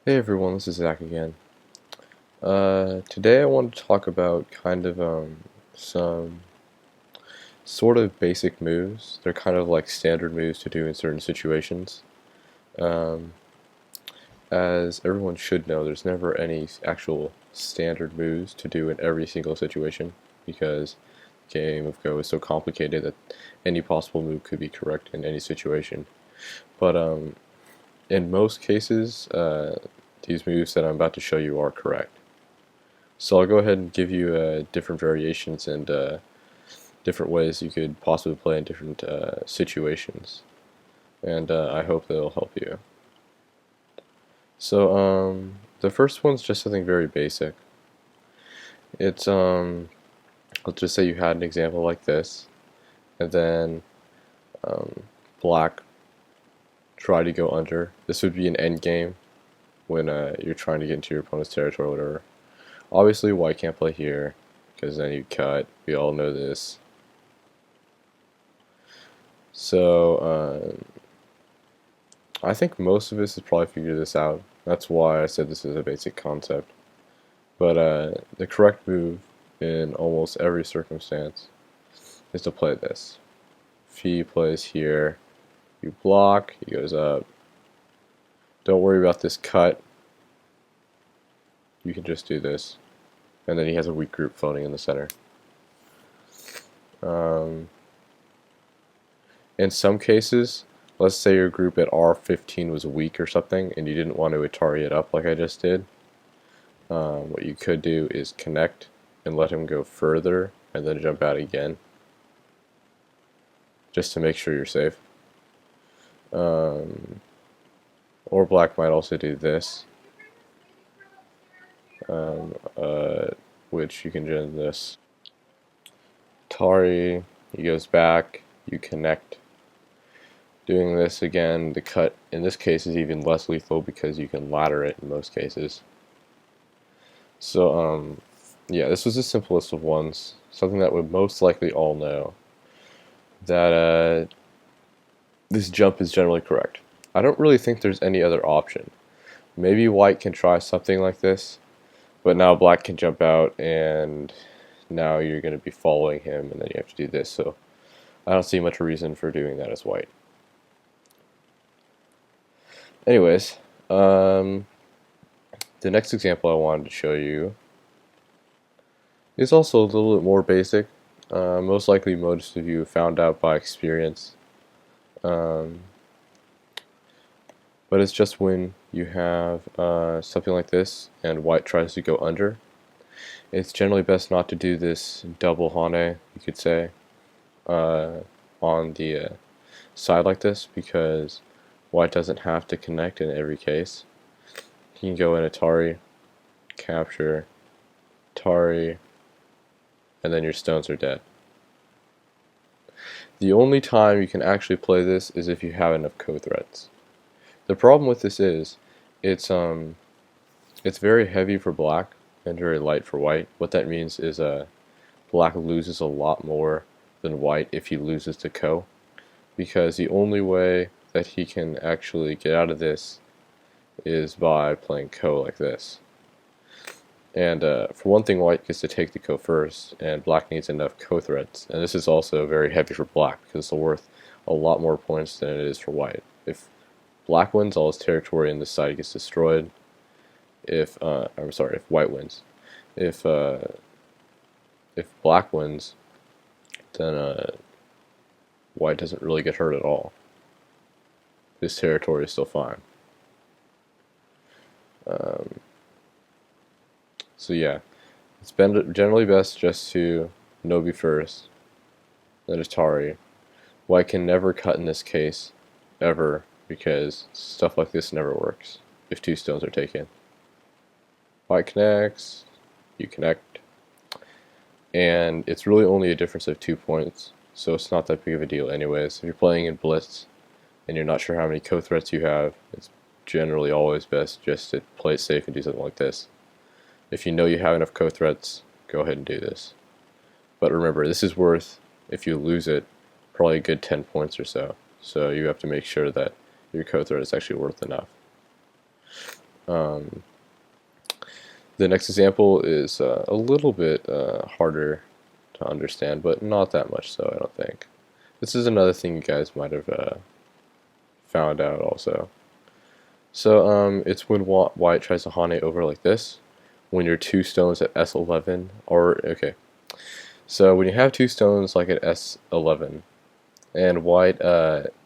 Hey everyone, this is Zach again. Today I want to talk about some sort of basic moves. They're kind of like standard moves to do in certain situations. Um, as everyone should know, there's never any actual standard moves to do in every single situation because the game of Go is so complicated that any possible move could be correct in any situation. But in most cases, these moves that I'm about to show you are correct. So I'll go ahead and give you different variations and different ways you could possibly play in different situations, and I hope they'll help you. So the first one's just something very basic. It's let's just say you had an example like this, and then um, black try to go under. This would be an end game when you're trying to get into your opponent's territory or whatever. Obviously, white can't play here because then you cut. We all know this. So I think most of us has probably figured this out. That's why I said this is a basic concept. But the correct move in almost every circumstance is to play this. If he plays here, you block, he goes up. Don't worry about this cut. You can just do this. And then he has a weak group floating in the center. In some cases, let's say your group at R15 was weak or something and you didn't want to Atari it up like I just did. What you could do is connect and let him go further and then jump out again just to make sure you're safe. Or black might also do this, which you can do this. Atari, he goes back, you connect. Doing this again, the cut in this case is even less lethal because you can ladder it in most cases. So yeah, this was the simplest of ones, something that would most likely all know, that this jump is generally correct. I don't really think there's any other option. Maybe white can try something like this, but now black can jump out and now you're going to be following him and then you have to do this, so I don't see much reason for doing that as white. Anyways, the next example I wanted to show you is also a little bit more basic. Most likely most of you found out by experience. But it's just when you have something like this and white tries to go under. It's generally best not to do this double hane, you could say, on the side like this because white doesn't have to connect in every case. You can go in Atari, capture, Atari, and then your stones are dead. The only time you can actually play this is if you have enough co-threats. The problem with this is it's very heavy for black and very light for white. What that means is black loses a lot more than white if he loses to co, because the only way that he can actually get out of this is by playing co like this. And for one thing, white gets to take the co first, and black needs enough co threats. And this is also very heavy for black because it's worth a lot more points than it is for white. If black wins, all his territory in this side gets destroyed. If if white wins, if black wins, then white doesn't really get hurt at all. His territory is still fine. So yeah, it's been generally best just to Nobi first, then Atari. White can never cut in this case, ever, because stuff like this never works if two stones are taken. White connects, you connect, and it's really only a difference of 2 points, so it's not that big of a deal anyways. If you're playing in Blitz and you're not sure how many co-threats you have, it's generally always best just to play it safe and do something like this. If you know you have enough co-threats, go ahead and do this. But remember, this is worth, if you lose it, probably a good 10 points or so. So you have to make sure that your co-threat is actually worth enough. Um, the next example is a little bit harder to understand, but not that much so, I don't think. This is another thing you guys might have found out also. So it's when white tries to hane over like this, when you're 2 stones at S11, or, okay. So when you have 2 stones like at S11, and white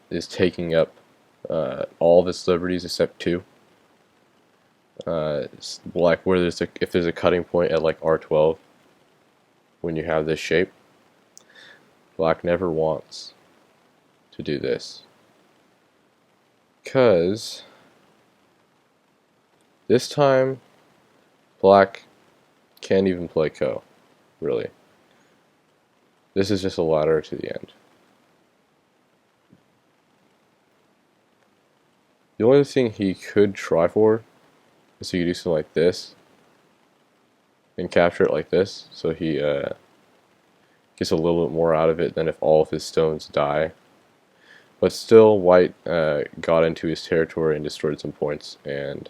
is taking up all of its liberties except 2, like where if there's a cutting point at like R12, when you have this shape, black never wants to do this, because this time black can't even play ko, really. This is just a ladder to the end. The only thing he could try for is he could do something like this and capture it like this, so he gets a little bit more out of it than if all of his stones die. But still, white got into his territory and destroyed some points, and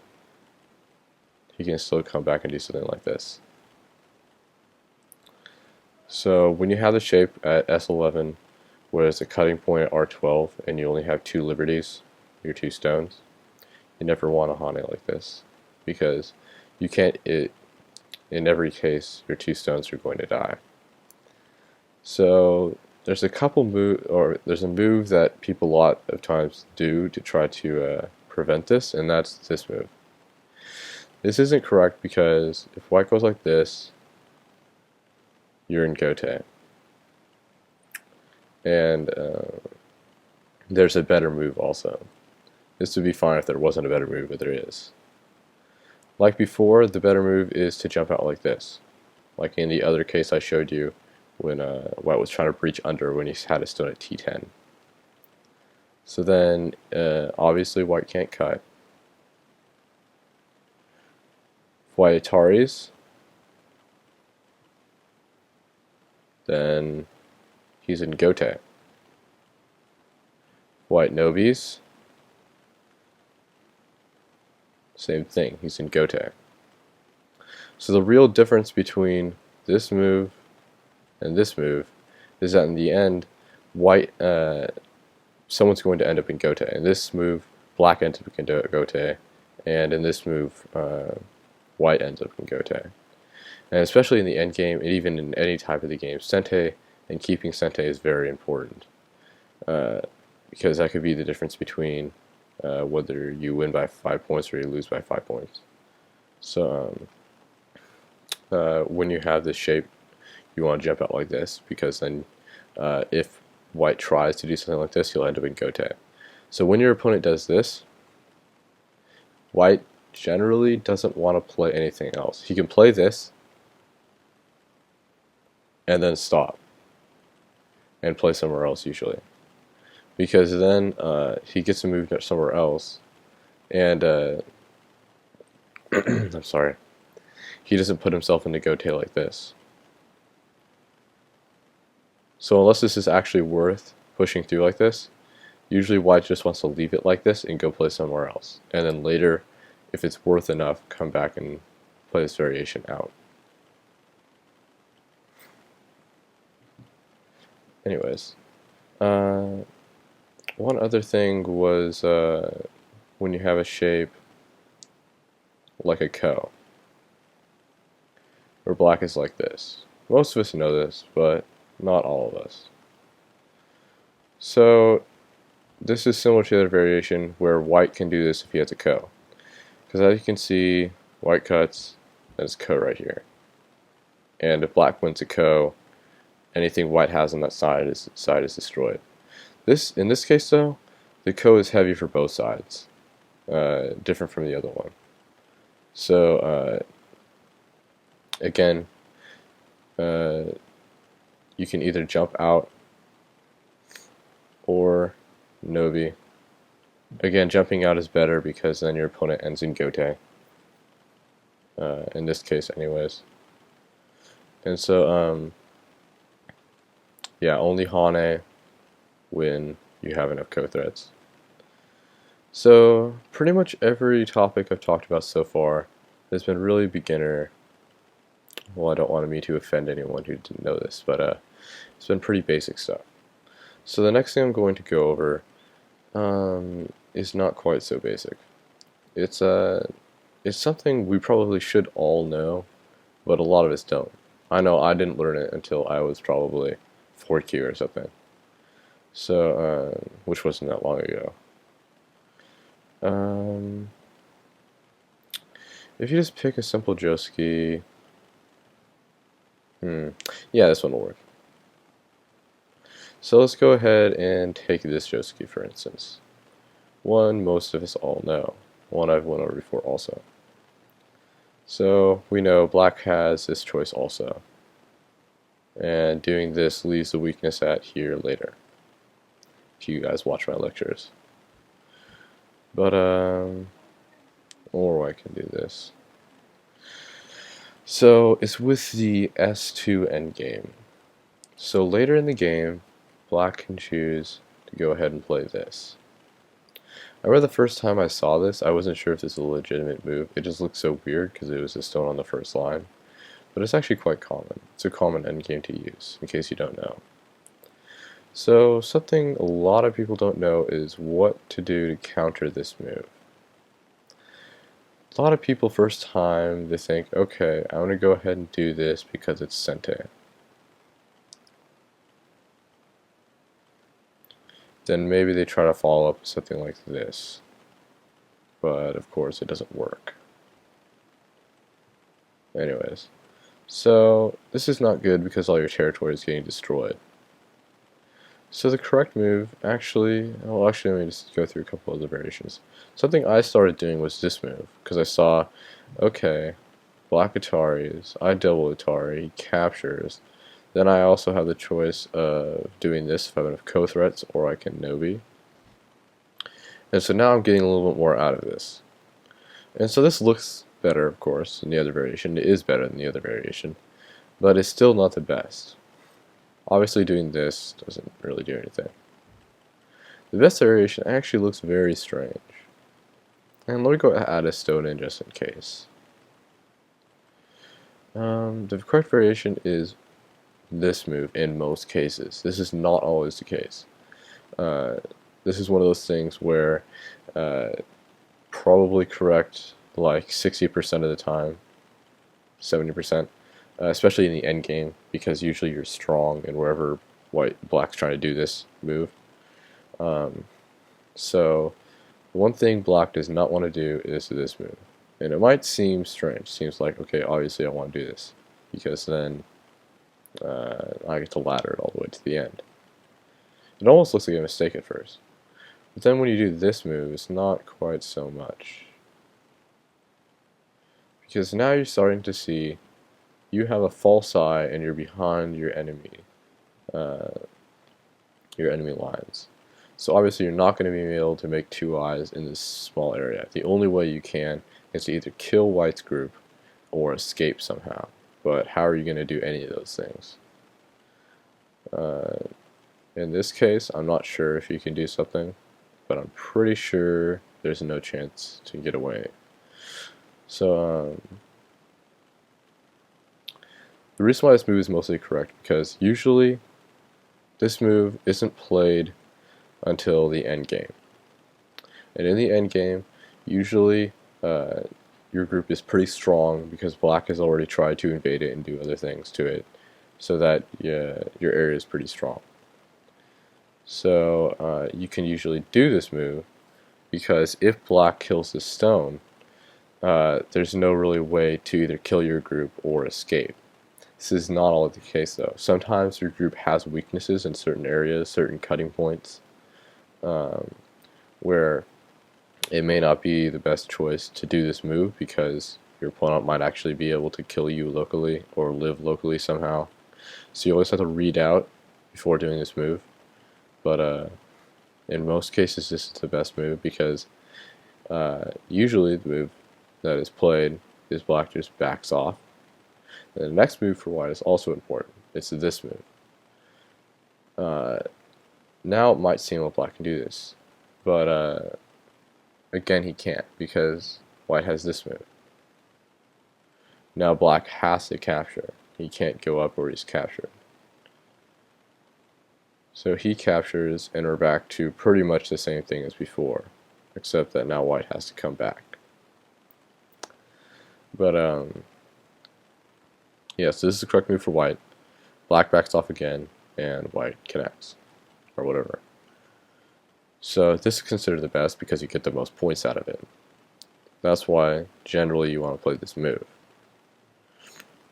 he can still come back and do something like this. So when you have the shape at S11, where it's a cutting point at R12, and you only have 2 liberties, your 2 stones, you never want to hane like this, because you can't. In every case, your 2 stones are going to die. So there's a there's a move that people a lot of times do to try to prevent this, and that's this move. This isn't correct because if white goes like this, you're in gote. And there's a better move also. This would be fine if there wasn't a better move, but there is. Like before, the better move is to jump out like this. Like in the other case I showed you when white was trying to breach under when he had a stone at T10. So then, obviously white can't cut. If white Ataris, then he's in gote. White Nobis, same thing, he's in gote. So the real difference between this move and this move is that in the end, white, someone's going to end up in gote. In this move, black ends up in gote, and in this move, white ends up in gote. And especially in the end game, and even in any type of the game, sente and keeping sente is very important, because that could be the difference between whether you win by 5 points or you lose by 5 points. So when you have this shape, you want to jump out like this, because then if white tries to do something like this, you'll end up in gote. So when your opponent does this, white generally doesn't want to play anything else. He can play this and then stop and play somewhere else usually, because then he gets to move somewhere else, and I'm sorry, he doesn't put himself into gote like this. So unless this is actually worth pushing through like this, usually white just wants to leave it like this and go play somewhere else, and then later, if it's worth enough, come back and play this variation out. Anyways, one other thing was when you have a shape like a ko, where black is like this. Most of us know this, but not all of us. So this is similar to the other variation where white can do this if he has a ko. Because as you can see, white cuts, there's ko right here. And if black wins a ko, anything white has on that side is destroyed. In this case though, the ko is heavy for both sides, different from the other one. So again, you can either jump out or nobi. Again, jumping out is better because then your opponent ends in gote, in this case anyways. And so yeah, only hane when you have enough ko threads. So pretty much every topic I've talked about so far has been really beginner. Well, I don't want me to offend anyone who didn't know this, but it's been pretty basic stuff. So the next thing I'm going to go over is not quite so basic. It's it's something we probably should all know, but a lot of us don't. I know I didn't learn it until I was probably 4Q or something. So, which wasn't that long ago. Um, if you just pick a simple Joski, yeah, this one will work. So let's go ahead and take this Joski for instance. One most of us all know. One I've went over before also. So we know black has this choice also. And doing this leaves the weakness at here later, if you guys watch my lectures. But, or I can do this. So it's with the S2 endgame. So later in the game, black can choose to go ahead and play this. I remember the first time I saw this, I wasn't sure if this was a legitimate move. It just looked so weird because it was a stone on the first line. But it's actually quite common. It's a common endgame to use, in case you don't know. So something a lot of people don't know is what to do to counter this move. A lot of people first time, they think, okay, I want to go ahead and do this because it's Sente. Then maybe they try to follow up with something like this. But of course it doesn't work. Anyways. So this is not good because all your territory is getting destroyed. So the correct move actually, well actually let me just go through a couple other variations. Something I started doing was this move, because I saw, okay, black Ataris, I double Atari, he captures. Then I also have the choice of doing this if I have co-threats, or I can Nobi. And so now I'm getting a little bit more out of this. And so this looks better, of course, than the other variation. It is better than the other variation, but it's still not the best. Obviously doing this doesn't really do anything. The best variation actually looks very strange. And let me go add a stone in just in case. The correct variation is this move in most cases. This is not always the case. This is one of those things where probably correct like 60% of the time, 70%, especially in the end game, because usually you're strong and wherever black's trying to do this move. So one thing black does not want to do is this move. And it might seem strange. Seems like, okay, obviously I want to do this, because then I get to ladder it all the way to the end. It almost looks like a mistake at first. But then when you do this move, it's not quite so much. Because now you're starting to see you have a false eye and you're behind your enemy lines. So obviously you're not going to be able to make two eyes in this small area. The only way you can is to either kill white's group or escape somehow. But how are you going to do any of those things? In this case, I'm not sure if you can do something, but I'm pretty sure there's no chance to get away. So the reason why this move is mostly correct, because usually this move isn't played until the end game. And in the end game, usually your group is pretty strong because black has already tried to invade it and do other things to it, so that your area is pretty strong. So you can usually do this move because if black kills this stone, there's no really way to either kill your group or escape. This is not always the case though. Sometimes your group has weaknesses in certain areas, certain cutting points, where it may not be the best choice to do this move because your opponent might actually be able to kill you locally or live locally somehow. So you always have to read out before doing this move. But in most cases this is the best move because usually the move that is played is black just backs off. And the next move for white is also important. It's this move. Now it might seem like black can do this, but Again, he can't because white has this move. Now black has to capture. He can't go up where he's captured. So he captures, and we're back to pretty much the same thing as before, except that now white has to come back. But yeah, so this is the correct move for white. Black backs off again, and white connects, or whatever. So this is considered the best because you get the most points out of it. That's why generally you want to play this move.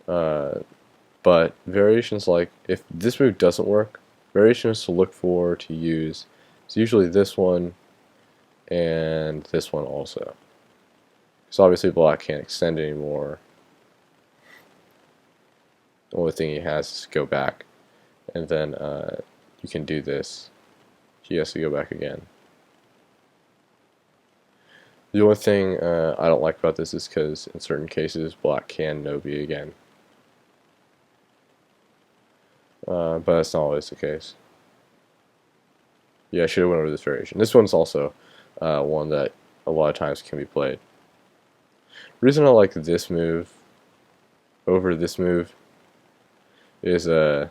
But variations like, if this move doesn't work, variations to look for to use is usually this one and this one also. Because obviously black can't extend anymore. The only thing he has is to go back. And then you can do this. He has to go back again. The only thing I don't like about this is because in certain cases black can no-B again. But that's not always the case. Yeah, I should have went over this variation. This one's also one that a lot of times can be played. The reason I like this move over this move is, I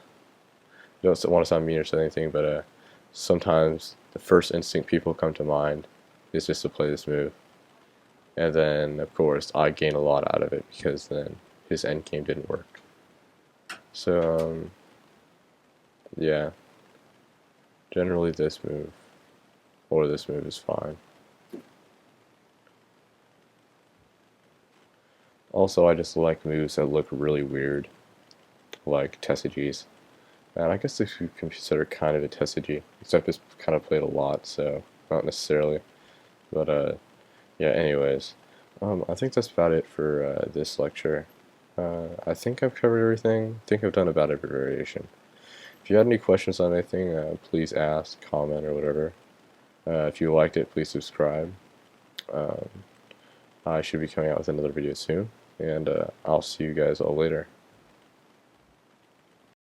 don't want to sound mean or say anything, but sometimes the first instinct people come to mind is just to play this move. And then, of course, I gain a lot out of it because then his endgame didn't work. So, yeah. Generally this move, or this move is fine. Also, I just like moves that look really weird, like Tessagis. And I guess this you can consider kind of a Tessagi, except it's kind of played a lot, so not necessarily. But, yeah, anyways. I think that's about it for this lecture. I think I've covered everything. I think I've done about every variation. If you had any questions on anything, please ask, comment, or whatever. If you liked it, please subscribe. I should be coming out with another video soon, and I'll see you guys all later.